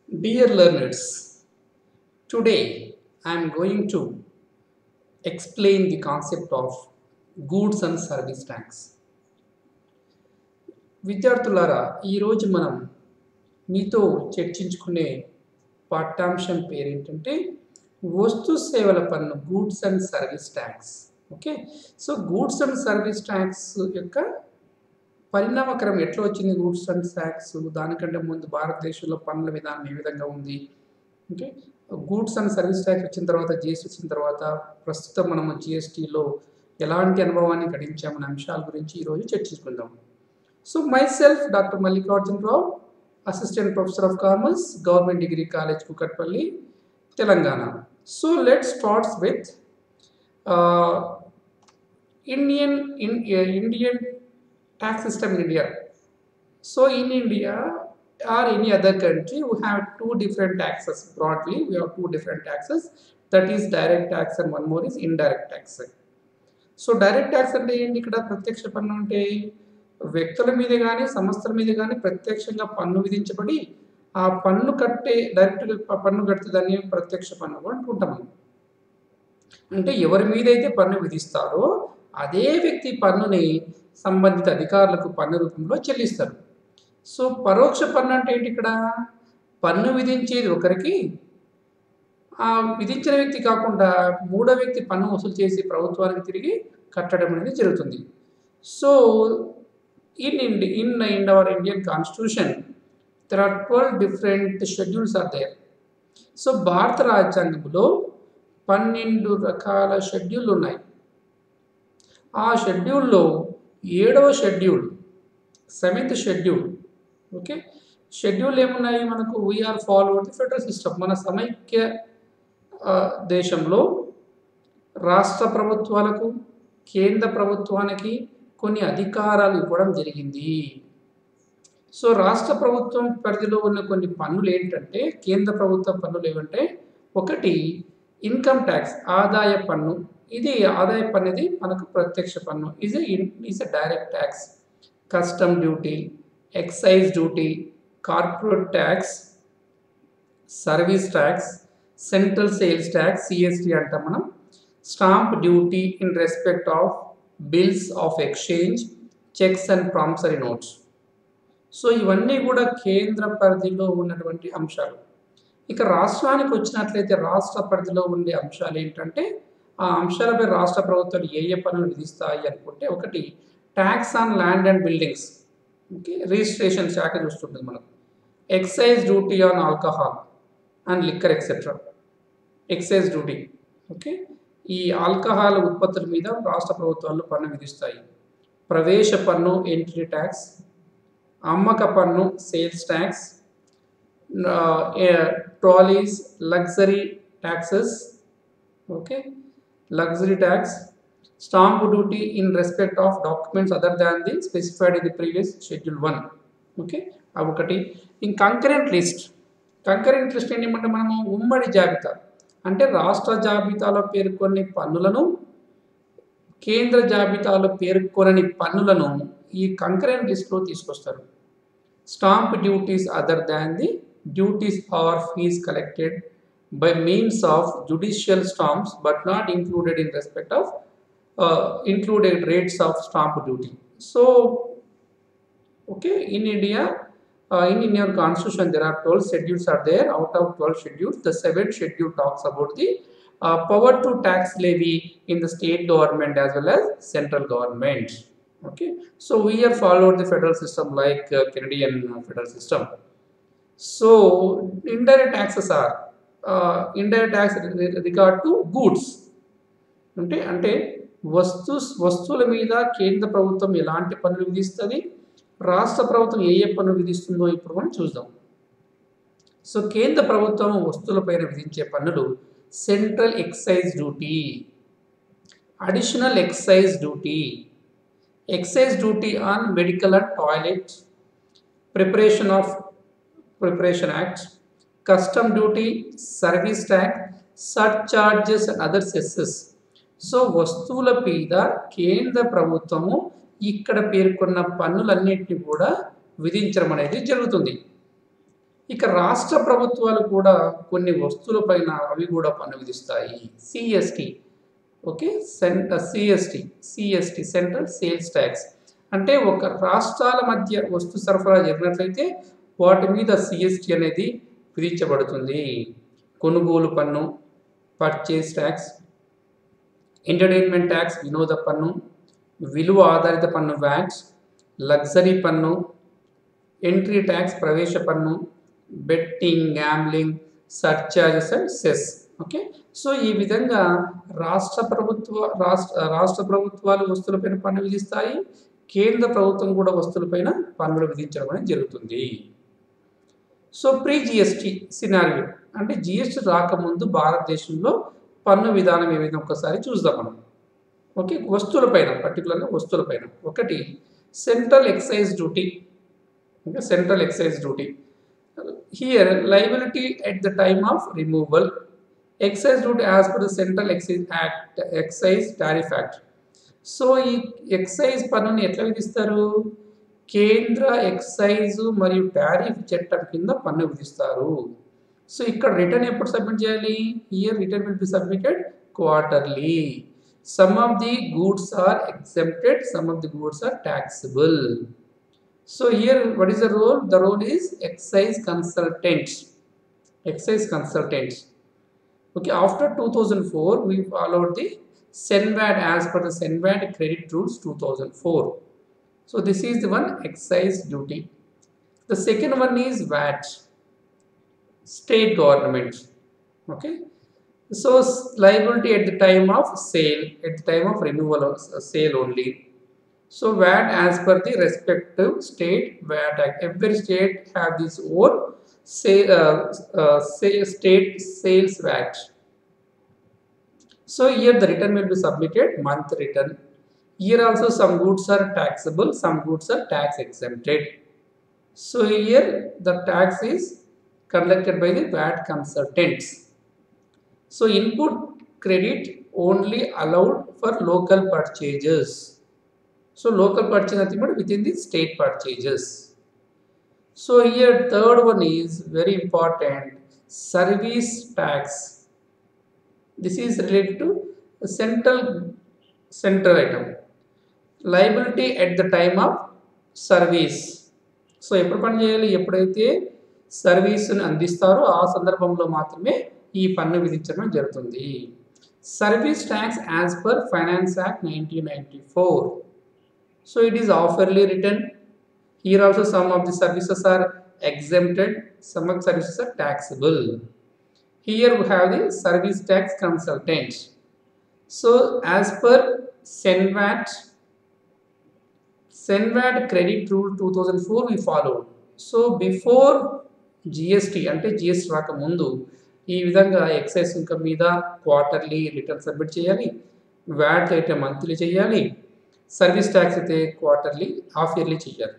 Dear learners, today I am going to explain the concept of goods and service tax. విద్యార్థులారా, ఈరోజు మనం మీతో చర్చించుకునే పాఠ్యాంశం పేరేంటంటే వస్తు సేవల పన్ను, goods and service tax. Okay, so goods and service tax యొక్క పరిణామక్రమం ఎట్లా వచ్చింది? గూడ్స్ అండ్ ట్యాక్స్ దానికంటే ముందు భారతదేశంలో పన్నుల విధానం ఏ విధంగా ఉంది? Okay, goods and service tax వచ్చిన తర్వాత, జిఎస్టీ వచ్చిన తర్వాత, ప్రస్తుతం మనము జిఎస్టీలో ఎలాంటి అనుభవాన్ని గడించామనే అంశాల గురించి ఈరోజు చర్చించుకుందాం. So my self doctor Mallikarjuna Rao, assistant professor of commerce, government degree college Kukatpally, Telangana. So let's starts with Indian tax system in India. So in India or any other country, we have two different taxes. Broadly, we have two different taxes. That is direct tax and one more is indirect tax. So direct tax అంటే ఏంటి? ఇక్కడ ప్రత్యక్ష పన్ను అంటే వ్యక్తుల మీద కానీ సంస్థల మీద కానీ ప్రత్యక్షంగా పన్ను విధించబడి ఆ పన్ను కట్టే డైరెక్ట్గా పన్ను కడితే దాన్ని ప్రత్యక్ష పన్ను అంటుంటాం. అంటే ఎవరి మీద అయితే పన్ను విధిస్తారో అదే వ్యక్తి పన్నుని సంబంధిత అధికారులకు పన్ను రూపంలో చెల్లిస్తారు. సో పరోక్ష పన్ను అంటే ఏంటి? ఇక్కడ పన్ను విధించేది ఒకరికి, ఆ విధించిన వ్యక్తి కాకుండా మూడో వ్యక్తి పన్ను వసూలు చేసి ప్రభుత్వానికి తిరిగి కట్టడం అనేది జరుగుతుంది. So in our Indian constitution there are 12 different schedules are there. So భారత రాజ్యాంగంలో 12 రకాల షెడ్యూల్ ఉన్నాయి. ఆ షెడ్యూల్లో 7వ schedule, 7th schedule. Okay, schedule ఏమున్నాయి మనకు? We are followed the federal system. మన సమైక్య దేశంలో రాష్ట్ర ప్రభుత్వాలకు, కేంద్ర ప్రభుత్వానికి కొన్ని అధికారాలు ఇవ్వడం జరిగింది. సో రాష్ట్ర ప్రభుత్వం పరిధిలో ఉన్న కొన్ని పన్నులు ఏంటంటే, కేంద్ర ప్రభుత్వ పన్నులు ఏమంటే, ఒకటి ఇన్కమ్ ట్యాక్స్, ఆదాయ పన్ను. ఇది ఆదాయ పన్ను, ఇది మనకు ప్రత్యక్ష పన్ను. Is a direct tax. Custom duty, excise duty, corporate tax, service tax, central sales tax, CST అంటాం మనం, stamp duty in respect of bills of exchange, cheques and promissory notes. So ఇవన్నీ కూడా కేంద్ర పరిధిలో ఉన్నటువంటి అంశాలు. ఇక రాష్ట్రానికి వచ్చినట్లయితే రాష్ట్ర పరిధిలో ఉండే అంశాలు ఏంటంటే, ఆ అంశాలపై రాష్ట్ర ప్రభుత్వాలు ఏ ఏ పన్నులు విధిస్తాయి అనుకుంటే, ఒకటి tax on land and buildings. Okay, registration శాఖ చూస్తుంటుంది మనకు. Excise duty on alcohol and liquor etcetera, excise duty. Okay, ఈ ఆల్కహాల్ ఉత్పత్తుల మీద రాష్ట్ర ప్రభుత్వాలు పన్ను విధిస్తాయి. ప్రవేశ పన్ను, ఎంట్రీ ట్యాక్స్, అమ్మక పన్ను, sales tax, trolleys, luxury taxes. Okay, luxury tax, stamp duty in respect of documents other than the specified in the previous schedule 1. Okay, అవి ఒకటి. In concurrent list, concurrent list ఏంటంటే మనము ఉమ్మడి జాబితా, అంటే రాష్ట్ర జాబితాలో పేర్కొనే పన్నులను, కేంద్ర జాబితాలో పేర్కొనని పన్నులను ఈ కంకరెంట్ లిస్ట్లో తీసుకొస్తారు. Stamp duties other than the duties are fees collected by means of judicial stamps but not included in respect of included rates of stamp duty. So okay, in India, in your constitution there are 12 schedules are there. Out of 12 schedules, the 7th schedule talks about the power to tax levy in the state government as well as central government. Okay, so we have followed the federal system like Canadian federal system. So indirect taxes are indirect tax regard to goods. అంటే వస్తువుల మీద కేంద్ర ప్రభుత్వం ఎలాంటి పన్నులు విధిస్తుంది, రాష్ట్ర ప్రభుత్వం ఏ ఏ పన్ను విధిస్తుందో ఇప్పుడు మనం చూద్దాం. సో కేంద్ర ప్రభుత్వం వస్తువులపైన విధించే పన్నులు central excise duty, additional excise duty, excise duty on medical and toilet, preparation act, custom duty, service tax, surcharges and other cesses. So వస్తువుల మీద కేంద్ర ప్రభుత్వము ఇక్కడ పేర్కొన్న పన్నులన్నింటినీ కూడా విధించడం అనేది జరుగుతుంది. ఇక రాష్ట్ర ప్రభుత్వాలు కూడా కొన్ని వస్తువులపైన అవి కూడా పన్ను విధిస్తాయి. CST, okay, CST central sales tax. అంటే ఒక రాష్ట్రాల మధ్య వస్తు సరఫరా జరిగినట్లయితే వాటి మీద సిఎస్టి అనేది విధించబడుతుంది. కొనుగోలు పన్ను, పర్చేస్ ట్యాక్స్, ఎంటర్టైన్మెంట్ ట్యాక్స్ వినోద పన్ను, విలువ ఆధారిత పన్ను వ్యాట్, లగ్జరీ పన్ను, ఎంట్రీ ట్యాక్స్ ప్రవేశ పన్ను, betting, gambling, surcharges and cess. Okay, so ఈ విధంగా రాష్ట్ర ప్రభుత్వాలు వస్తువులపైన పన్ను విధిస్తాయి. కేంద్ర ప్రభుత్వం కూడా వస్తువులపైన పన్నులు విధించడం అనేది జరుగుతుంది. సో ప్రీ జిఎస్టి సినారియో అంటే జిఎస్టి రాకముందు భారతదేశంలో పన్ను విధానం ఏ విధంగా ఒకసారి చూద్దాం మనం. ఓకే, వస్తువులపైన, పర్టికులర్గా వస్తువులపైన ఒకటి central excise duty. Okay, central excise duty. Here, liability at the time of removal, excise duty as per the Central Excise Tariff Act. So ఈ ఎక్సైజ్ పన్నుని ఎట్లా విధిస్తారు? కేంద్ర ఎక్సైజ్ మరియు టారిఫ్ చట్టం కింద పన్ను విధిస్తారు. సో ఇక్కడ రిటర్న్ ఎప్పుడు సబ్మిట్ చేయాలి? Here return will be submitted quarterly. Some of the goods are exempted, some of the goods are taxable. So here what is the role? The role is excise consultants. Excise consultants. Okay, after 2004 we followed the SENVAT as per the SENVAT credit rules 2004. So this is the one excise duty. The second one is VAT, state government. Okay, so liability at the time of sale, at the time of removal of sale only. So VAT as per the respective state VAT Act. Every state have this own state sales VAT. So here the return will be submitted, month return. Here also some goods are taxable, some goods are tax exempted. So here the tax is conducted by the VAT consultants. So input credit only allowed for local purchases. So local purchase nothing but within the state purchases. So here third one is very important, service tax. This is related to central item. Liability at the time of service. So ఎప్పుడు పని చేయాలి? ఎప్పుడైతే సర్వీస్ని అందిస్తారో ఆ సందర్భంలో మాత్రమే ఈ పన్ను విధించడం జరుగుతుంది. Service tax as per finance act 1994. So it is offerly written. Here also some of the services are exempted, some of the services are taxable. Here we have the service tax consultants. So as per SENVAT credit rule 2004 we followed. So before GST అంటే GST రాకముందు ఈ విధంగా excise సుంకం మీద quarterly return submit చేయాలి, VAT అయితే monthly చేయాలి, service tax అయితే క్వార్టర్లీ హాఫ్ ఇయర్లీ చేయాలి.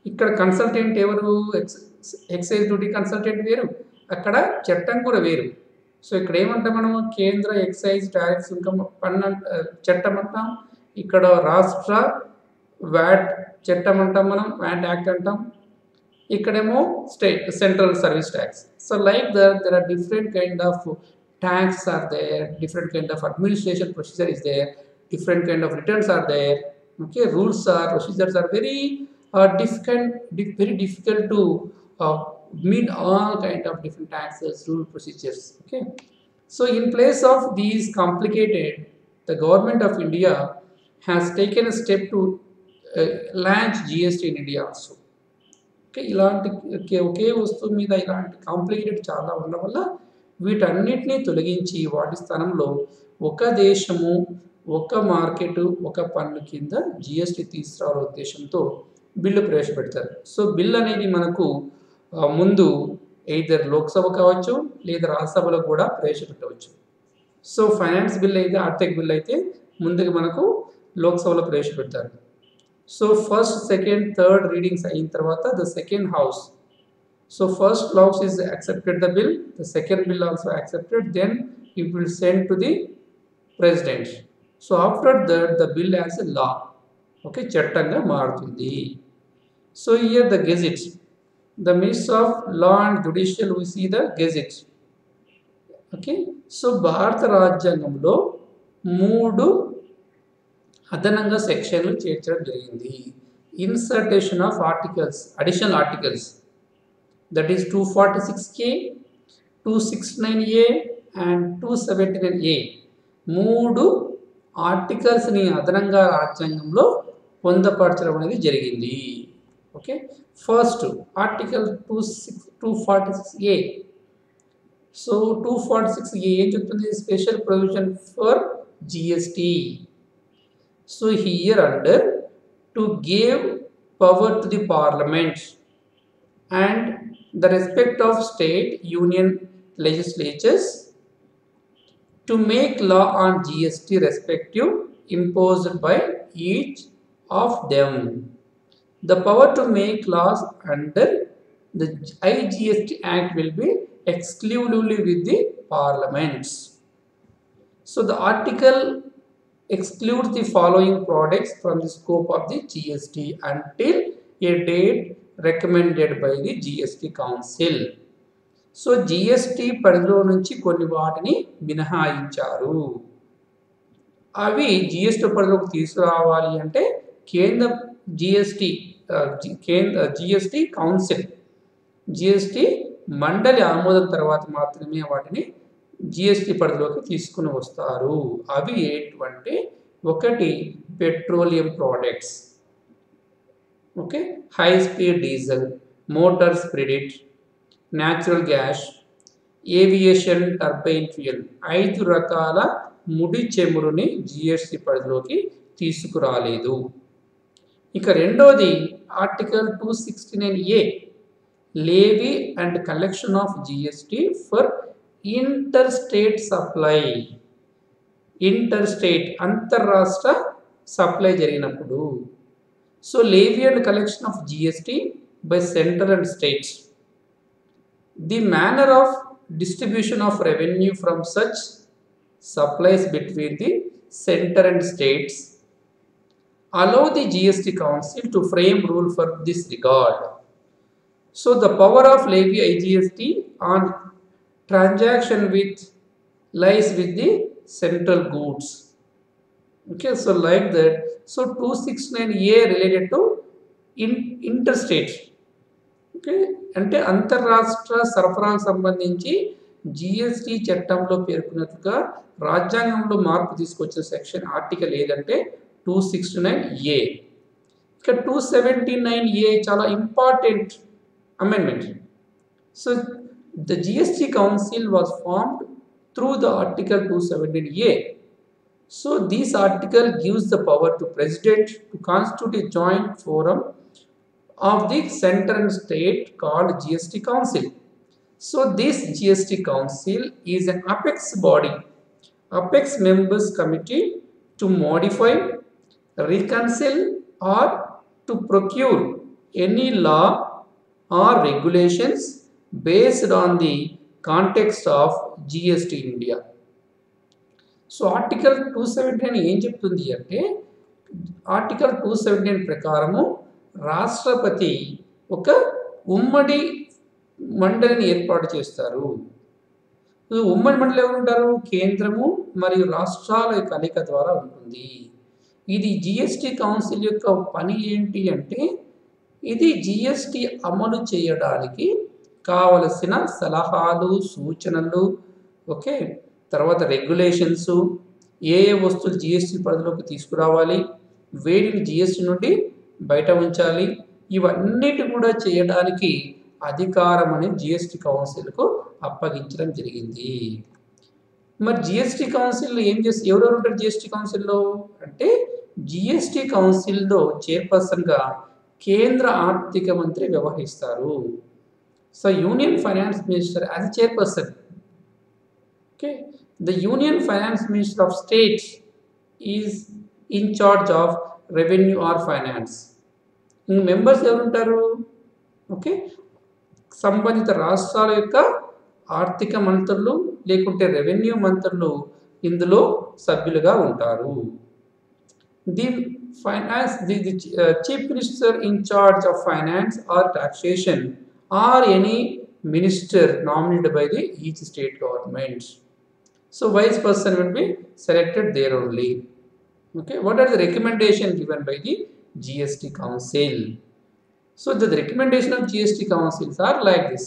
ఇక్కడ కన్సల్టెంట్ ఎవరు? ఎక్సైజ్ డ్యూటీ కన్సల్టెంట్ వేరు, అక్కడ చట్టం కూడా వేరు. సో ఇక్కడ ఏమంటాం మనం? కేంద్ర ఎక్సైజ్ టారిఫ్ సుంకం పన్ను చట్టం అంటాం, ఇక్కడ రాష్ట్ర వ్యాట్ చట్టం అంటాం, మనం వ్యాట్ యాక్ట్ అంటాం. ఇక్కడేమో state central service tax. So like that there are different kind of tax are there, different kind of administration procedure is there, different kind of returns are there. Okay, rules are, procedures are very difficult to meet all kind of different taxes, rule procedures. Okay, so in place of these complicated, the government of India has taken a step to launch GST in India also. Okay, ఇలాంటి ఒకే వస్తువు మీద ఇలాంటి complicated చాలా ఉండడం వల్ల వీటన్నిటిని తొలగించి వాటి స్థానంలో ఒక దేశము, ఒక మార్కెట్, ఒక పన్ను కింద జిఎస్టీ తీసుకురావాల ఉద్దేశంతో బిల్లు ప్రవేశపెడతారు. సో బిల్ అనేది మనకు ముందు ఎయిదర్ లోక్సభ కావచ్చు లేదా రాజ్యసభలో కూడా ప్రవేశపెట్టవచ్చు. సో ఫైనాన్స్ బిల్ అయితే, ఆర్థిక బిల్ అయితే ముందుగా మనకు లోక్సభలో ప్రవేశపెడతారు. So first, second, third readings అయిన తర్వాత the second house, so first house is accepted the bill, the second bill also accepted, then it will send to the president. So after that the bill as a law, okay, చట్టంగా మారుతుంది. So here the gazette, The Minister of Law and Judicial, we see the Gazette. Okay, so భారత రాజ్యాంగంలో 3 అదనంగా సెక్షన్లు చేర్చడం జరిగింది. Insertion of articles, additional articles, that is 246A, 269A and 279A. 3 ఆర్టికల్స్ని అదనంగా రాజ్యాంగంలో పొందపరచడం అనేది జరిగింది. Okay, first article 246A. So 246A ఏం చెప్తుంది? Special provision for GST. So here under to give power to the parliament and the respect of state union legislatures to make law on GST respective imposed by each of them. The power to make laws under the IGST Act will be exclusively with the parliaments. So the article excludes the following products from the scope of the GST until a date recommended by the GST Council. So GST పరిధిలో నుంచి కొన్ని వాటిని మినహాయించారు. అవి GST పరిధిలోకి తీసుకురావాలి అంటే కేంద్ర GST council, GST మండలి ఆమోదం తర్వాత మాత్రమే వాటిని జిఎస్టీ పరిధిలోకి తీసుకుని వస్తారు. అవి ఏంటంటే, 1 petroleum products, okay, high speed diesel, motor spirit, natural gas, aviation turbine fuel. 5 రకాల ముడి చమురుని జిఎస్టీ పరిధిలోకి తీసుకురాలేదు. ఇక రెండోది article 269A, Levi and collection of GST for inter state supply. Inter state, అంతర్రాష్ట్ర సప్లై జరిగినప్పుడు. So Levi and collection of GST by central and states. The manner of distribution of revenue from such supplies between the center and states allow the GST Council to frame rule for this regard. So the power of levy IGST on transaction lies with the central goods. Okay, so like that. So 269A related to interstate. Okay, అంటే అంతర్రాష్ట్ర సరఫరాకు సంబంధించి GST చట్టంలో పేర్కొన్నట్టుగా రాజ్యాంగంలో మార్పు తీసుకొచ్చిన section article ఏదంటే 269A. ఇక 279A చాలా important amendment. So the GST council was formed through the article 279A. So this article gives the power to president to constitute A joint forum of the center and state called GST Council. So this GST Council is an apex body, apex members committee to modify, reconcile or to procure any law or regulations based on the context of GST in India. So article 279 ఏం చెప్తుంది అంటే, article 279 ప్రకారము రాష్ట్రపతి ఒక ఉమ్మడి మండలిని ఏర్పాటు చేస్తారు. ఉమ్మడి మండలి ఎవరు ఉంటారు? కేంద్రము మరియు రాష్ట్రాల కలయిక ద్వారా ఉంటుంది. ఇది జిఎస్టీ కౌన్సిల్ యొక్క పని ఏంటి అంటే, ఇది జిఎస్టీ అమలు చేయడానికి కావలసిన సలహాలు, సూచనలు, ఓకే, తర్వాత రెగ్యులేషన్స్, ఏ వస్తువులు జిఎస్టీ పరిధిలోకి తీసుకురావాలి, వేటిని జిఎస్టీ నుండి బయట ఉంచాలి, ఇవన్నిటి కూడా చేయడానికి అధికారం అనేది జిఎస్టీ కౌన్సిల్కు అప్పగించడం జరిగింది. మరి జిఎస్టీ కౌన్సిల్ ఏం చేస్తే ఎవరెవరు ఉంటారు జిఎస్టీ కౌన్సిల్లో అంటే, జిఎస్టీ కౌన్సిల్లో చైర్పర్సన్గా కేంద్ర ఆర్థిక మంత్రి వ్యవహరిస్తారు. So union finance minister as a chairperson. Okay, the union finance minister of states is in charge of revenue are finance. Members ఎవరుంటారు? ఓకే, సంబంధిత రాష్ట్రాల యొక్క ఆర్థిక మంత్రులు లేకుంటే రెవెన్యూ మంత్రులు ఇందులో సభ్యులుగా ఉంటారు. The finance, the chief minister in charge of finance are taxation or any minister nominated by the each state government. So vice person will be selected there only. Okay, what are the recommendations given by the GST Council? So the recommendation of GST councils are like this.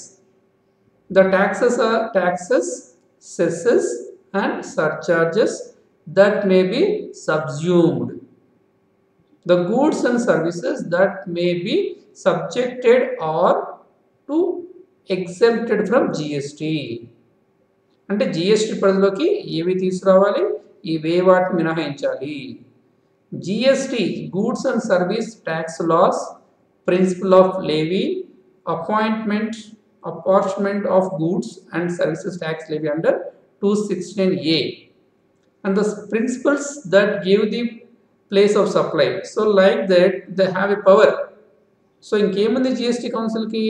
The taxes are taxes, cesses and surcharges that may be subsumed. The goods and services that may be subjected or to exempted from GST. అంటే GST పరిధిలోకి ఏవి తీసుకురావాలి, ఇవే వాటిని మినహాయించాలి. GST goods and service tax laws, principle of levy, apportionment of goods and services tax levy under 269A, and the principles that give the place of supply. So like that they have a power. So in the GST council ki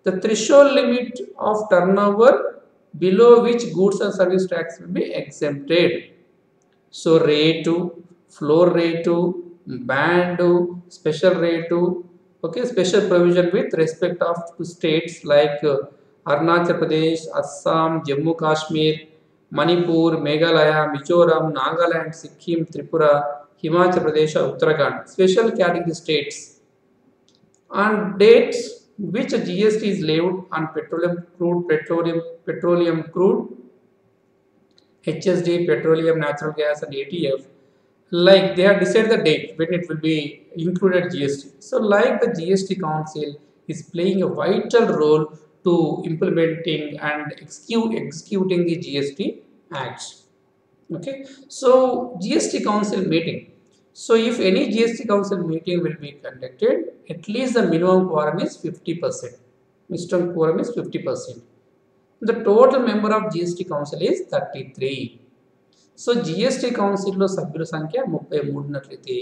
the threshold limit of turnover below which goods and service tax will be exempted. So rate, floor rate, band, special rate, okay, special provision with respect of to states like Arunachal Pradesh, Assam, Jammu Kashmir, Manipur, Meghalaya, Mizoram, Nagaland, Sikkim, Tripura, Himachal Pradesh, Uttarakhand, special category states. On dates which GST is levied on petroleum crude, HSD, petroleum, natural gas and ATF, like they have decided the date when it will be included GST. So like the GST council is playing a vital role to implementing and executing the GST acts. Okay, so GST council meeting. So if any GST council meeting will be conducted, at least the minimum quorum is 50%. Minimum quorum is 50%. The total member of GST council is 33. So GST కౌన్సిల్లో సభ్యుల సంఖ్య 33 ఉన్నట్లయితే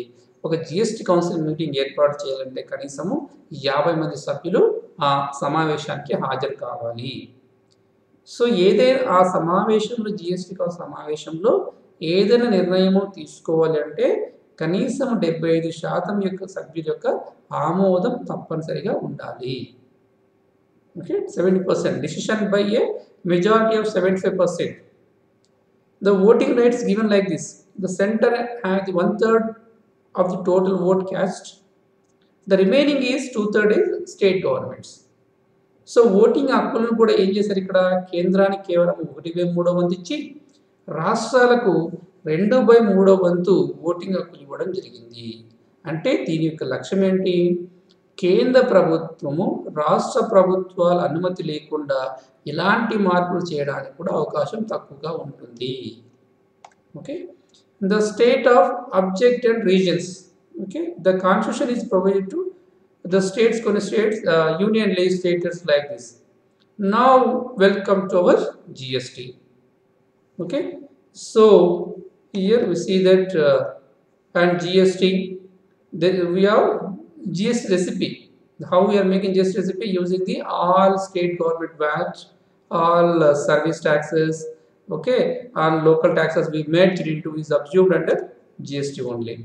ఒక GST council meeting ఏర్పాటు చేయాలంటే కనీసము 50 మంది సభ్యులు ఆ సమావేశానికి హాజరు కావాలి. సో ఏదైనా ఆ సమావేశంలో జిఎస్టీ కౌన్సిల్ సమావేశంలో ఏదైనా నిర్ణయము తీసుకోవాలి అంటే కనీసం 75% యొక్క సభ్యుల యొక్క ఆమోదం తప్పనిసరిగా ఉండాలి. Okay, 70% decision by a majority of 75%. The voting rights given like this: the center has 1/3 of the total vote cast, the remaining is 2/3 is state governments. So voting హక్కులను కూడా ఏం చేశారు, ఇక్కడ కేంద్రానికి కేవలం 1/3 వంతు ఇచ్చి రాష్ట్రాలకు 2/3 వంతు ఓటింగ్ హక్కులు ఇవ్వడం జరిగింది. అంటే దీని యొక్క లక్ష్యం ఏంటి, కేంద్ర ప్రభుత్వము రాష్ట్ర ప్రభుత్వాల అనుమతి లేకుండా ఇలాంటి మార్పులు చేయడానికి కూడా అవకాశం తక్కువగా ఉంటుంది. Okay, the state of object and regions. Okay, the constitution is provided to the states, union legislators like this. Now welcome to our GST. Okay, so here we see that and GST, then we have GST recipe. How we are making GST recipe? Using the all state government VAT, all service taxes, okay, and local taxes we merged into is subsumed under GST only.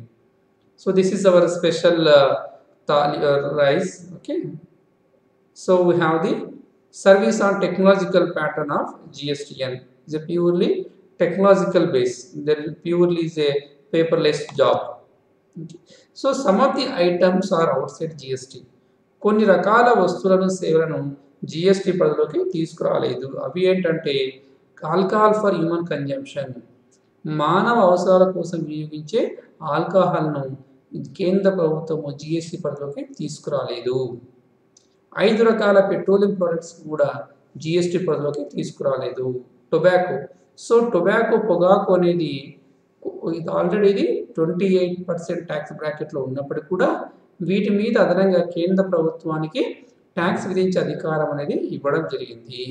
So this is our special rice. Okay, so we have the service on technological pattern of GSTN. It's a purely technological base. There purely is a paperless job. Okay. So some of the items are outside GST. కొన్ని రకాల వస్తువులను సేవలను GST పరిధిలోకి తీసుకురాలేదు. అవి ఏంటంటే alcohol for human consumption, మానవ అవసరాల కోసం వినియోగించే ఆల్కహాల్ను కేంద్ర ప్రభుత్వం జిఎస్టీ పరిధిలోకి తీసుకురాలేదు. 5 రకాల పెట్రోలియం ప్రొడక్ట్స్ కూడా జిఎస్టీ పరిధిలోకి తీసుకురాలేదు. టొబాకో, సో టొబాకో పొగాకు అనేది ఇది ఆల్రెడీ 28% ట్యాక్స్ బ్రాకెట్లో ఉన్నప్పటికీ కూడా వీటి మీద అదనంగా కేంద్ర ప్రభుత్వానికి ట్యాక్స్ విధించే అధికారం అనేది ఇవ్వడం జరిగింది.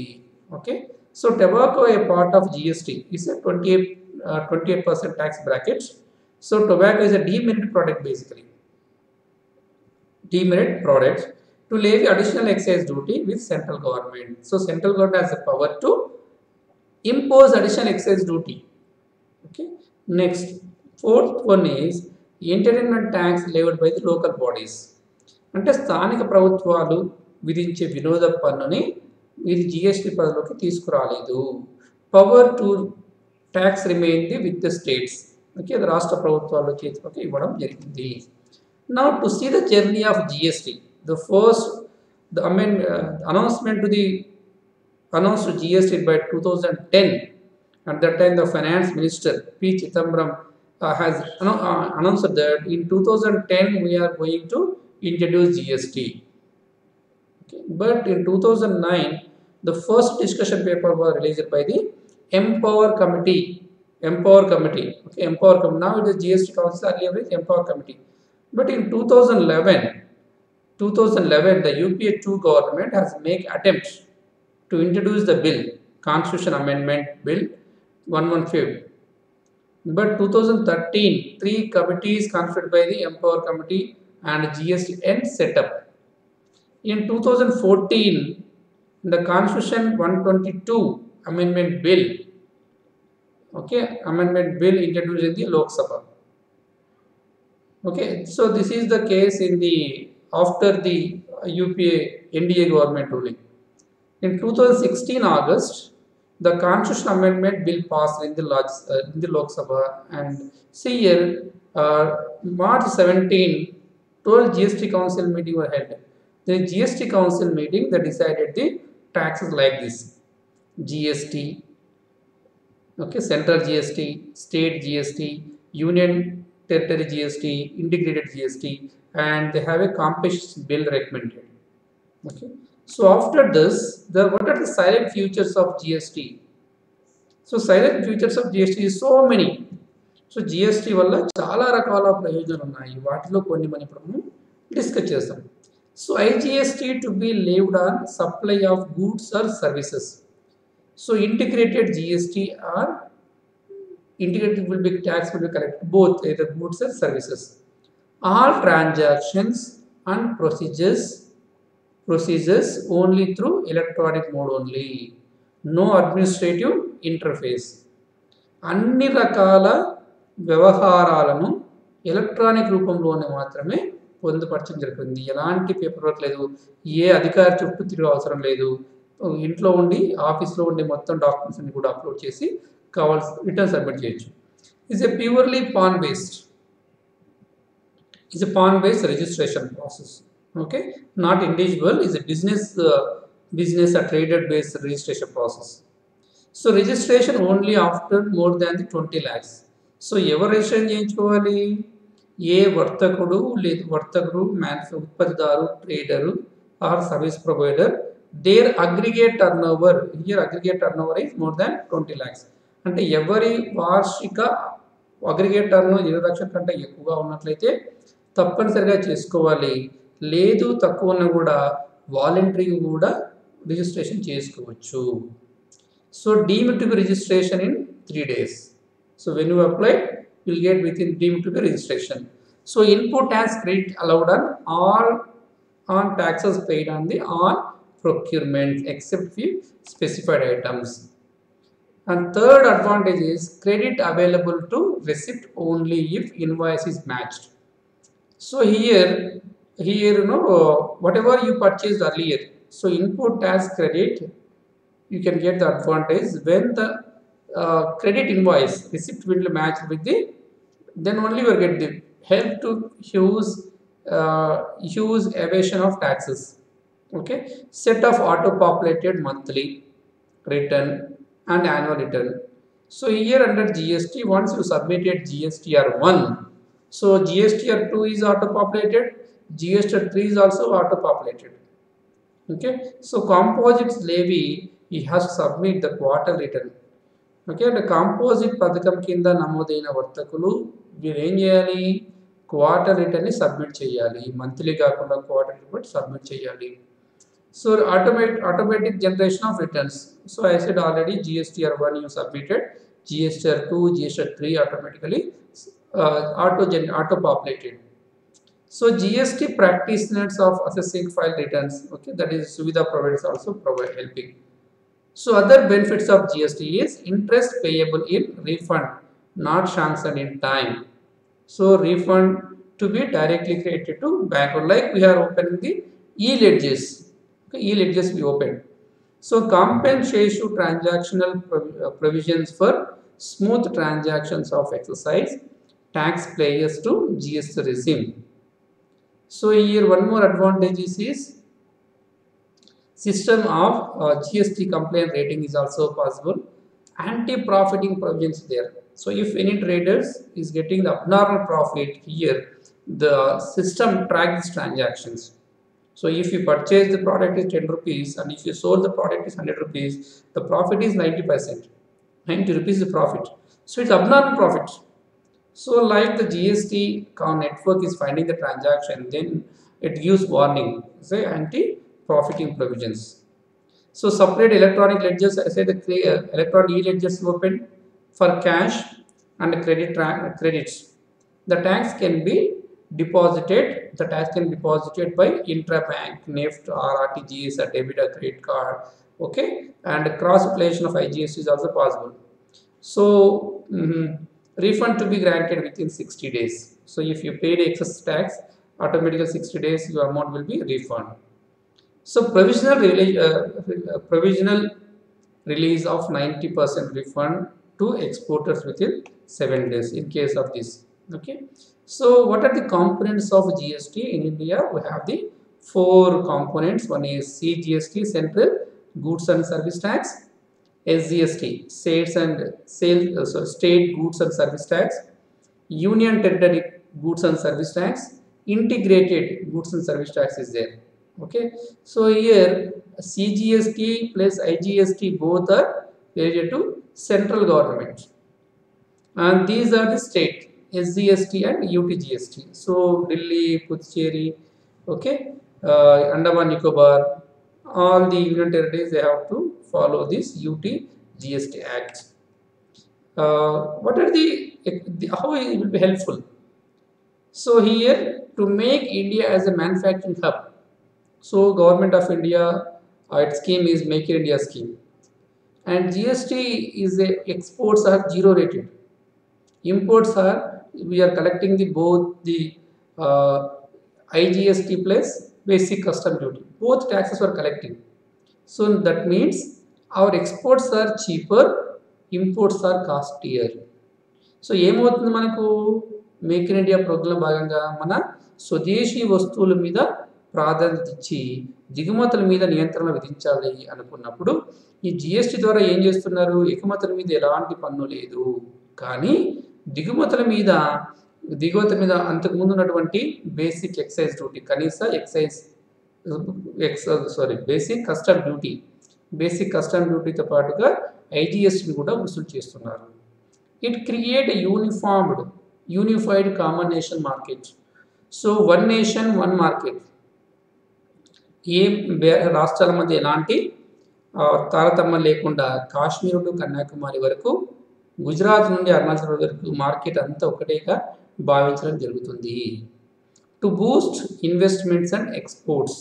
Okay, so tobacco A part of GST is 28% tax bracket. So tobacco is a demerit product, basically demerit product, to levy additional excise duty with central government. So central government has the power to impose additional excise duty. Okay, next, fourth one is entertainment tax levied by the local bodies. అంటే స్థానిక ప్రభుత్వాలు విధించే వినోద పన్నుని ఇది GST పరిధిలోకి తీసుకురాలేదు. Power to tax remained with the states. Okay, అది రాష్ట్ర ప్రభుత్వాల చేతిలోకి ఇవ్వడం జరిగింది. Now to see the journey of GST, the first announcement to the announced GST by 2010. At that time, the finance minister P. Chidambaram has announced that in 2010 we are going to introduce GST. Okay. But in 2009, the first discussion paper was released by the Empower Committee. Okay, Empower Committee. Now it is GST Council. Earlier it is Empower Committee. But in 2011, the UPA 2 government has made attempts to introduce the bill, Constitution Amendment Bill 115. But 2013, 3 committees constituted by the Empower Committee and GSTN set up. In 2014, the Constitution 122 Amendment Bill, okay, Amendment Bill introduced in the Lok Sabha. Okay, so this is the case in the after the UPA NDA government ruling. In 2016 August, the Constitution Amendment Bill passed in the Lok Sabha, and see here, March 17, 12 GST Council meeting were held. The GST Council meeting, they decided the taxes like this: GST, okay, central GST, state GST, union territory GST, integrated GST, and they have a compensation bill recommended. Okay, so after this, what are the silent futures of GST? So silent futures of GST is so many. So GST వల్ల చాలా రకాల ప్రయోజనాలు ఉన్నాయి. వాటిలో కొన్ని మనం ఇప్పుడు discuss చేస్తాం. So IGST to be levied on supply of goods or services. So integrated GST or integrated will be tax will be collected both either goods or services. All transactions and procedures only through electronic mode only. No administrative interface. అన్ని రకాల వ్యవహారాలను electronic రూపంలోనే మాత్రమే పొందుపరచడం జరుగుతుంది. ఎలాంటి paper work లేదు, ఏ అధికారి చుట్టూ తిరిగే అవసరం లేదు. ఇంట్లో ఉండి ఆఫీస్లో ఉండి మొత్తం డాక్యుమెంట్స్ అన్ని కూడా అప్లోడ్ చేసి కావాల్సిన రిటర్న్ సబ్మిట్ చేయొచ్చు. Is a purely pan based registration process. Okay, not individual, is a business or traded based registration process. So registration only after more than the 20 lakhs. So ఎవరు registration చేయించుకోవాలి? ఏ వర్తకుడు ఉత్పత్తిదారు, trader or service provider, their aggregate turnover, here aggregate turnover is more than 20 lakhs. అంటే ఎవరి వార్షిక aggregate turnover 20 లక్షల కంటే ఎక్కువగా ఉన్నట్లయితే తప్పనిసరిగా చేసుకోవాలి. లేదు తక్కువ ఉన్నా కూడా వాలంటరీగా కూడా రిజిస్ట్రేషన్ చేసుకోవచ్చు. So deemed to be registration in 3 days. So when you apply, you will get within deemed to be registration. So input tax credit allowed on taxes paid on the all procurement except few specified items. And third advantage is credit available to receipt only if invoice is matched. So here you know whatever you purchased earlier, so input tax credit you can get the advantage when the credit invoice receipt will match with the, then only you will get the help to use evasion of taxes. Okay, set of auto populated monthly return and annual return. So here under GST, once you submitted GSTR 1, so GSTR 2 is auto populated, GSTR 3 is also auto populated. Okay, so composites levy, he has to submit the quarter return. Okay, the composite పథకం కింద నమోదైన వర్తకులు వీరు ఏం చేయాలి? Quarter return ని submit చేయాలి. Monthly కాకుండా క్వార్టర్ రిటర్న్ సబ్మిట్ చేయాలి. So automatic generation of returns. So I said already GSTR 1 you submitted, GSTR 2, GSTR 3 automatically auto populated. So GST practice notes of assessing file returns. Okay, that is Suvidha providers also helping. So other benefits of GST is interest payable in refund, not sanctioned in time. So refund to be directly credited to bank, like we are opening the e-ledgers. Okay, e-ledgers we opened. So compensation transactional provisions for smooth transactions of exercise tax payers to GST regime. So here one more advantage is system of GST compliant rating is also possible. Anti-profiting provisions there. So if any traders is getting the abnormal profit here, the system tracks transactions. So if you purchase the product is 10 rupees and if you sold the product is 100 rupees, the profit is 90%. 90 rupees is the profit. So it's abnormal profit. So like the GST network is finding the transaction, then it gives warning, say anti-profiting provisions. So separate electronic ledgers, I said the electronic e-ledgers open for cash and credits. The tax can be deposited. The tax can be deposited by intra-bank, NEFT or RTGS or debit or credit card. Okay, and cross-appellation of IGST is also possible. So refund to be granted within 60 days. So if you paid excess tax, automatically 60 days your amount will be refunded. So provisional release of 90% refund to exporters within 7 days in case of this. Okay. So what are the components of GST in India? We have the 4 components. One is CGST, Central Goods and Service Tax. SGST, State Goods and Service Tax. Union Territory Goods and Service Tax. Integrated Goods and Service Tax is there. Okay, so here CGST plus IGST both are related to central government, and these are the state SGST and UTGST. So Delhi, Puducherry, okay, Andaman Nicobar, all the union territories they have to follow this UTGST Act. What are how it will be helpful? So here to make India as a manufacturing hub. So government of India, its scheme is Make in India scheme, and GST is exports are zero rated. Imports are we are collecting both the IGST plus basic custom duty. Both taxes are collecting. So that means our exports are cheaper, imports are costlier. So ఏమవుతుంది మనకు make in India programme భాగంగా మన స్వదేశీ వస్తువుల మీద ప్రాధాన్యత ఇచ్చి దిగుమతుల మీద నియంత్రణ విధించాలి అనుకున్నప్పుడు ఈ జిఎస్టీ ద్వారా ఏం చేస్తున్నారు? ఎగుమతుల మీద ఎలాంటి పన్ను లేదు, కానీ దిగుమతుల మీద అంతకుముందు ఉన్నటువంటి బేసిక్ ఎక్సైజ్ డ్యూటీ, కనీస బేసిక్ కస్టమ్ డ్యూటీతో పాటుగా ఐజిఎస్టీని కూడా వసూలు చేస్తున్నారు. It create a unified common nation market. So one nation, one market. ఏ రాష్ట్రాల మధ్య ఎలాంటి తారతమ్యం లేకుండా కాశ్మీర్ నుండి కన్యాకుమారి వరకు, గుజరాత్ నుండి అరుణాచల్ వరకు మార్కెట్ అంతా ఒకటేగా భావించడం జరుగుతుంది. To Boost investments and exports.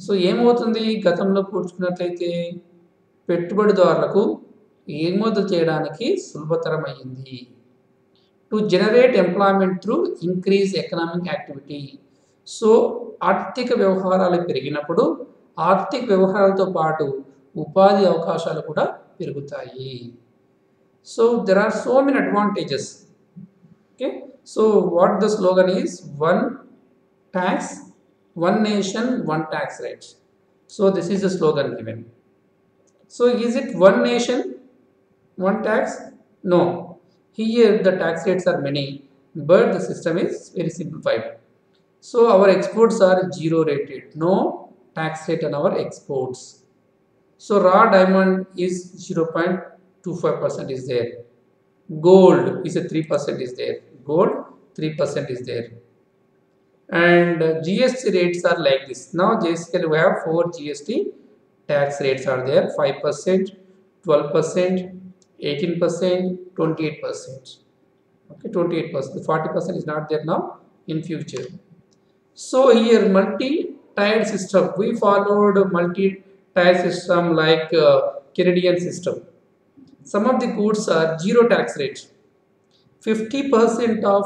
So ఏమవుతుంది, గతంలో పోల్చుకున్నట్లయితే పెట్టుబడిదారులకు ఎగుమతులు చేయడానికి సులభతరమైంది. To generate employment through increase economic activity. So ఆర్థిక వ్యవహారాలు పెరిగినప్పుడు ఆర్థిక వ్యవహారాలతో పాటు ఉపాధి అవకాశాలు కూడా పెరుగుతాయి. So there are so many advantages. Okay, so what the slogan is one tax, one nation, one tax rate. So this is the slogan given. So is it one nation, one tax? No. Here the tax rates are many, but the system is very simplified. So our exports are zero rated, no tax rate on our exports. So raw diamond is 0.25% is there. Gold is a 3% is there. Gold 3% is there. And GST rates are like this. Now basically we have 4 GST tax rates are there: 5%, 12%, 18%, 28%. Okay, 28%. The 40% is not there now, in future. So here multi-tiered system. We followed multi-tiered system like Canadian system. Some of the goods are zero tax rate. 50% of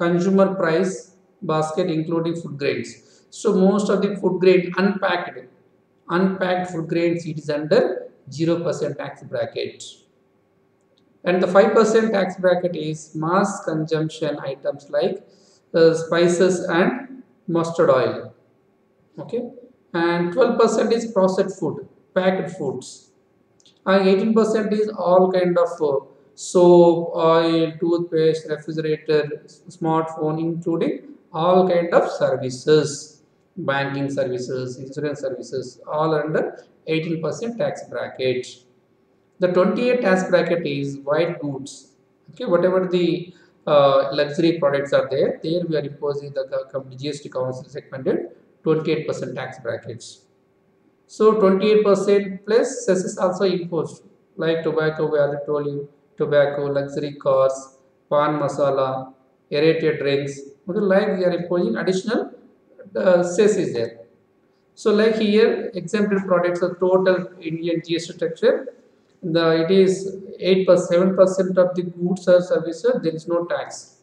consumer price basket including food grains. So most of the food grain unpacked, Unpacked food grains, it is under 0% tax bracket. And the 5% tax bracket is mass consumption items like spices and mustard oil. Okay, and 12% is processed food, packed foods, and 18% is all kind of soap, oil, toothpaste, refrigerator, smartphone, including all kind of services, banking services, insurance services, all under 18% tax bracket. The 28 tax bracket is white goods. Okay, whatever the luxury products are there, there we are imposing the GST Council recommended 28% tax brackets. So 28% plus cess is also imposed, like tobacco, we already told you, tobacco, luxury cars, pan masala, aerated drinks. Okay, like we are imposing additional cess is there. So like here, exempted products, the total Indian GST structure, it is 8%, 7% of the goods or services, there is no tax.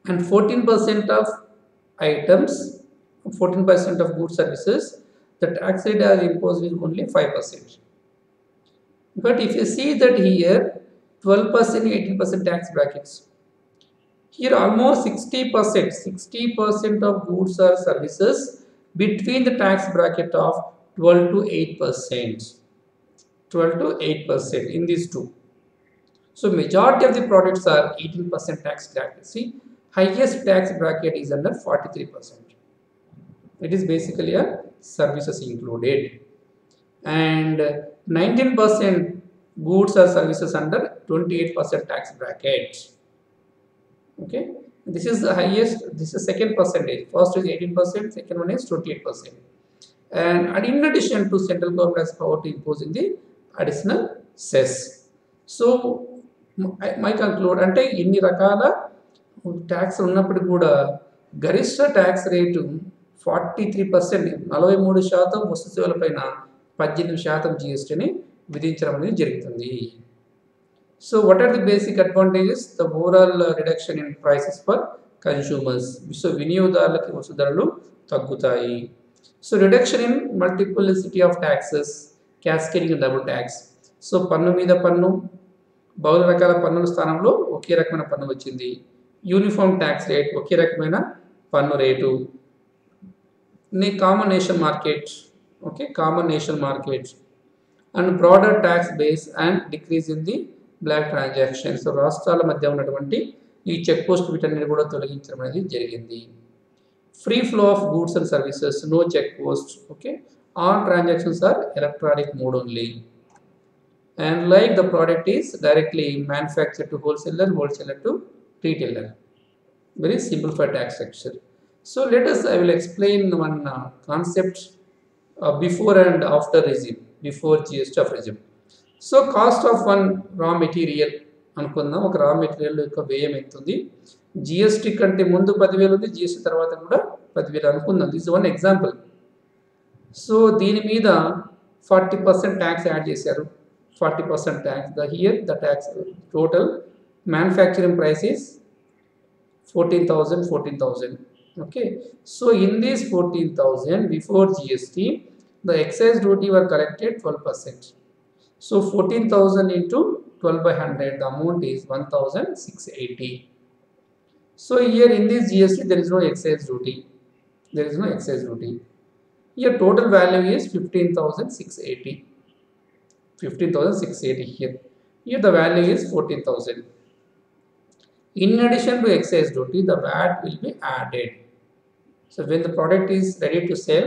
And 14% of items, 14% of goods services, the tax rate as imposed is only 5%. But if you see that here, 12%, 18% tax brackets. Here almost 60% of goods or services between the tax bracket of 12 to 8%. 12 to 8% in these two. So majority of the products are 18% tax bracket. See, highest tax bracket is under 43%. It is basically a services included, and 19% goods or services under 28% tax bracket. Okay, this is the highest. This is second percentage. First is 18%, second one is 28%. And in addition to central government has power to impose in the additional cess. So my conclude అంటే ఇన్ని రకాల tax ఉన్నప్పుడు కూడా గరిష్ట tax rate 43%, 43% వస్తు సేవలపైన 18% జిఎస్టీని విధించడం అనేది జరుగుతుంది. So what are the basic advantages? The overall reduction in prices for consumers. So వినియోగదారులకి వస్తు ధరలు తగ్గుతాయి. So reduction in multiplicity of taxes, cascading double tax. So పన్ను మీద పన్ను, బహుళ రకాల పన్నుల స్థానంలో ఒకే రకమైన పన్ను వచ్చింది. యూనిఫామ్ ట్యాక్స్ రేట్, ఒకే రకమైన పన్ను rate. Combination market, okay, combination market and broader tax base and decrease in the black transaction. So రాష్ట్రాల మధ్య ఉన్నటువంటి ఈ చెక్ పోస్ట్ వీటన్నిటి కూడా తొలగించడం అనేది జరిగింది. Free flow of goods and services, no check post. Okay, all transactions are electronic mode only, and like the product is directly manufactured to wholesaler, wholesaler to retailer. Very simplified tax structure. So let us, I will explain one concept before and after regime, before GST of regime. So cost of one raw material అనుకుందాం. ఒక raw material యొక్క వ్యయం ఎంత ఉంది? GST కంటే ముందు 10,000 ఉంది, GST తర్వాత కూడా 10,000 అనుకుందాం. This one example. సో దీని మీద 40% ట్యాక్స్ యాడ్ చేశారు. 40% tax. Here the tax total manufacturing price is 14,000. Okay, so in this 14,000 before GST, the excise duty were collected 12%. So 14,000 into 12 by 100, the amount is 1,680. So here in this GST there is no excise duty. There is no excise duty. Here total value is 15,680. 15,680 here. Here the value is 14,000. In addition to excise duty, the VAT will be added. So when the product is ready to sell,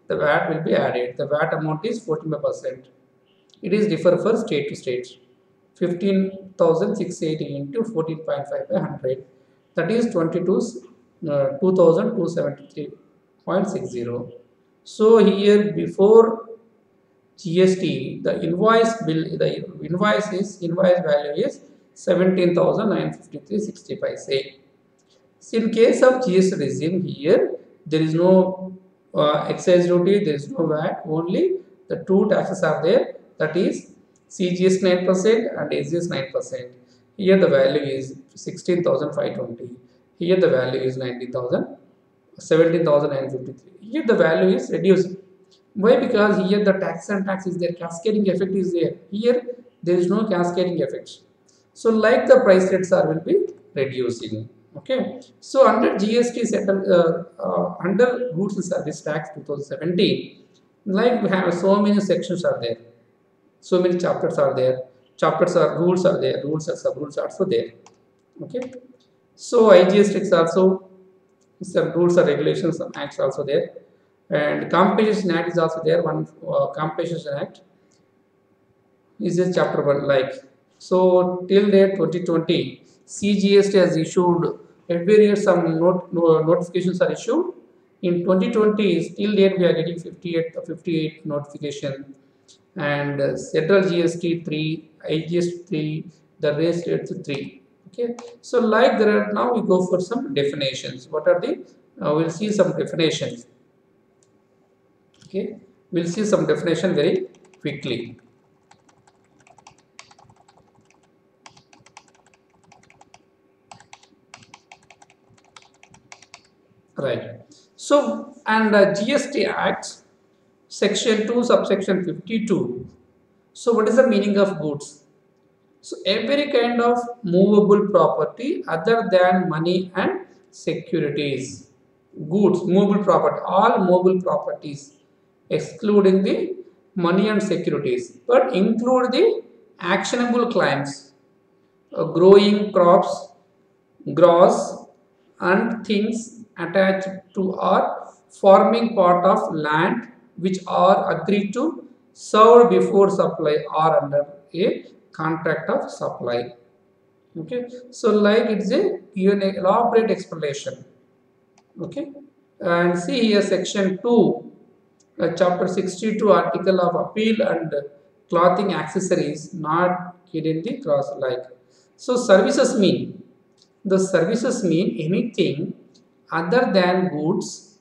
the VAT will be added. The VAT amount is 14%. It is differ for state to state. 15,680 into 14.5 by 100. That is 2,273.60. So here before GST, the invoice value is 17,953.60. So in case of GST regime, here there is no excise duty, there is no VAT, only the two taxes are there, that is CGS 9% and SGS 9%. Here the value is 16,520. Here the value is 17,953. Here the value is reduced. Why? Because here the tax and tax is there, cascading effect is there. Here there is no cascading effect. So like the price rates are will be reducing. Okay. So under GST settle under goods and service tax 2017, like we have so many sections are there, so many chapters are there. Chapters are rules are there, rules are sub rules are also there. Okay. So IGST is also some rules or regulations, some acts also there, and Competition Act is also there. One Competition Act is in chapter 1 like. So till date 2020, CGST has issued every year some notifications are issued. In 2020 till date we are getting 58 notification, and central GST 3, IGST 3, the race rates 3. Okay, so like there are, now we go for some definitions. What are the we'll see some definitions. Okay, we'll see some definition very quickly. Right. So, and GST Act, Section 2, subsection 52. So, what is the meaning of goods? So, every kind of movable property other than money and securities. Goods, movable property, all movable properties, excluding the money and securities, but include the actionable claims, growing crops, gross, and things attached to or forming part of land which are agreed to served before supply or under a contract of supply. Okay, so like it's a given elaborate explanation. Okay, and see here section 2, chapter 62, article of appeal and clothing accessories not hidden the cross like. So services mean, the services mean anything other than goods,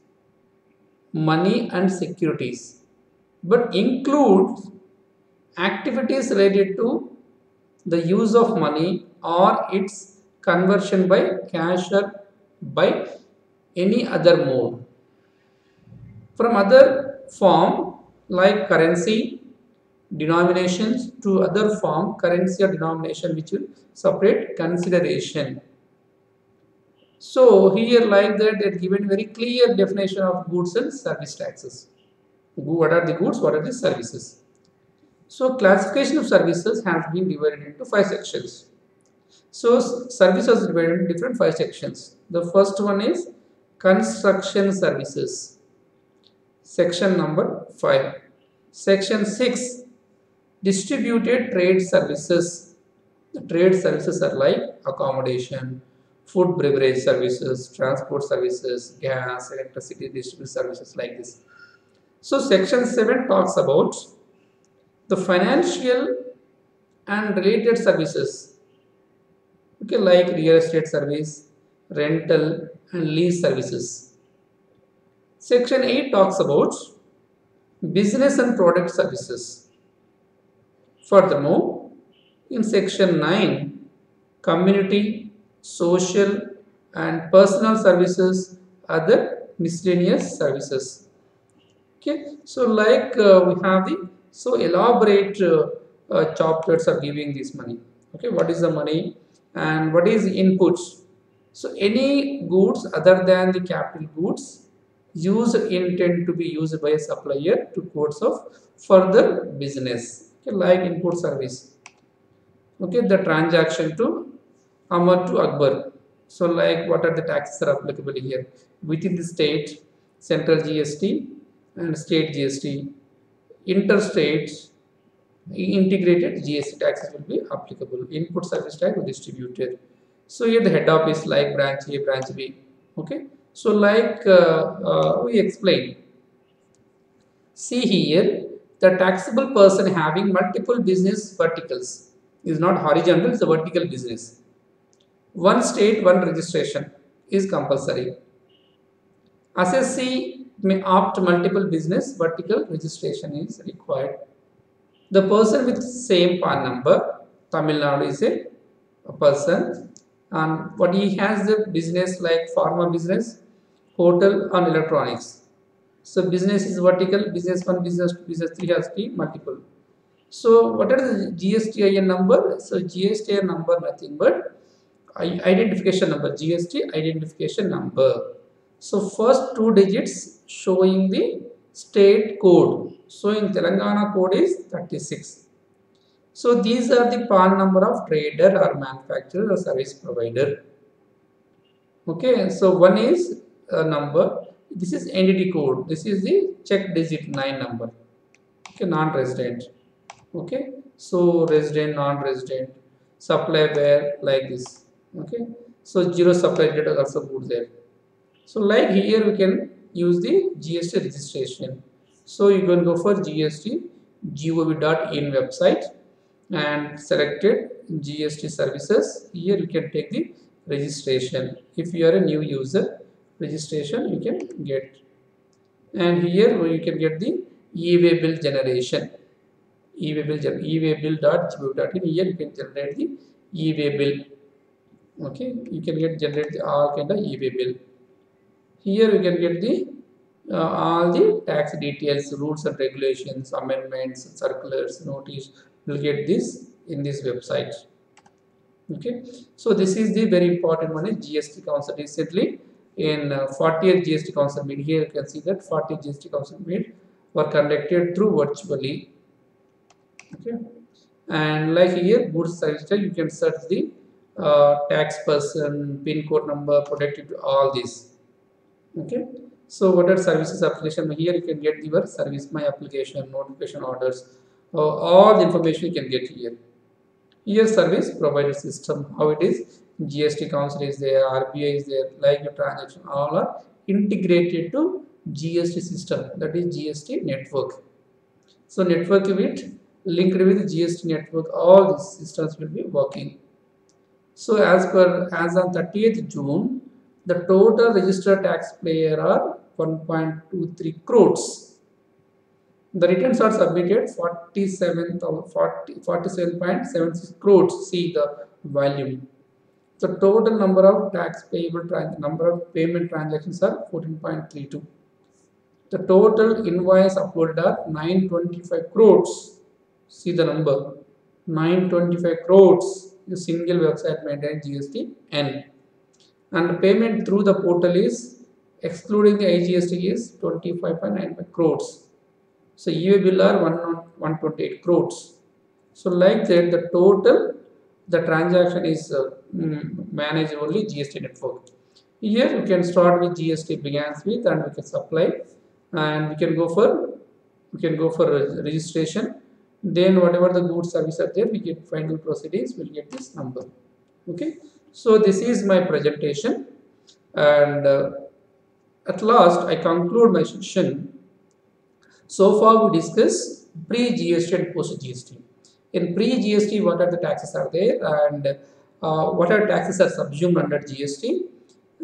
money and securities, but includes activities related to the use of money or its conversion by cash or by any other mode. From other form like currency denominations to other form currency or denomination which will separate consideration. So here like that it given very clear definition of goods and service taxes. What are the goods, what are the services? So classification of services has been divided into 5 sections. So services divided into different 5 sections. The first one is construction services. Section number 5. Section 6, distributed trade services. The trade services are like accommodation, food beverage services, transport services, gas, electricity distribution services like this. So section 7 talks about the financial and related services. Okay, like real estate service, rental and lease services. Section 8 talks about business and product services. Furthermore, in section 9, community, social and personal services, other miscellaneous services. Okay, so like we have the so elaborate chapters are giving this money. Okay, what is the money and what is the inputs? So any goods other than the capital goods used intend to be used by a supplier to course of further business. Okay, like input service. Okay, the transaction to Amar to Akbar. So like what are the taxes are applicable here within the state, central GST and state GST, interstate integrated GST taxes will be applicable. Input service tax will be distributed. So here the head office like branch A, branch B. Okay. So like we explained. See here, the taxable person having multiple business verticals is not horizontal, it's a vertical business. One state, one registration is compulsory. Assessee may opt multiple business, vertical registration is required. The person with same PAN number, Tamil Nadu is a person, and what he has the business like pharma business, hotel and electronics. So business is vertical, business 1, business 2, business 3 has to be multiple. So what are the GSTIN number? So GSTIN number nothing but identification number, GST identification number. So first 2 digits showing the state code. So in Telangana code is 36. So these are the PAN number of trader or manufacturer or service provider. Okay, so one is a number. This is entity code. This is the check digit 9 number. Okay, non-resident. Okay, so resident, non-resident, supply where like this. Okay, so zero supply data also put there. So like here we can use the GST registration. So you can go for GST gov.in website and selected GST services. Here you can take the registration. If you are a new user, registration you can get. And here you can get the e-way bill generation. E-way bill.gov.in. Here you can generate the e-way bill. Okay, you can generate all kind of e-way bill. Here you can get the all the tax details, rules and regulations, amendments, circulars, notice. You'll get this in this website. Okay, so this is the very important one. Is GST Council recently in 40th GST Council meet. Here you can see that 40th GST Council meet were conducted through virtually. Okay, and like here goods service, you can search the tax person, pin code number, protected all this. Okay, so what are services application? Here you can get your service my application, notification orders, all the information you can get here. Here service provider system, how it is, GST Council is there, RBI is there, like your transaction all are integrated to GST system, that is GST network. So network with linked with GST network, all these systems will be working. So as on 30th June, the total registered taxpayer are 1.23 crores. The returns are submitted 47.76 crores. See the volume. The total number of tax payable number of payment transactions are 14.32. The total invoice uploaded are 925 crores. See the number 925 crores. The single website maintained GST N. And the payment through the portal is excluding the IGST is 25.95 crores. So e-way bill are 128 crores. So like that, the total the transaction is managed only GST network. Here you can start with GST begins with, and we can supply, and we can go for registration. Then whatever the goods service are there, we get final proceedings. We'll get this number. Okay. So this is my presentation, and at last I conclude my session. So far we discussed pre-GST and post-GST. In pre-GST, what are the taxes are there, and what are taxes are subsumed under GST.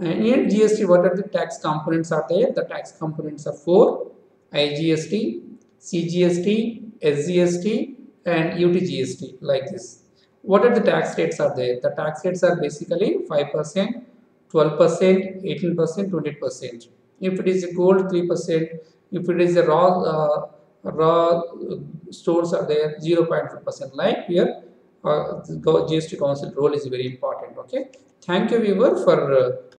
And in GST, what are the tax components are there? The tax components are 4: IGST, CGST, SGST, and UTGST, like this. What are the tax rates are there? The tax rates are basically 5%, 12%, 18%, 20%. If it is a gold, 3%. If it is a raw stores are there, 0.5%. Like here, GST Council role is very important. Okay. Thank you, viewer, for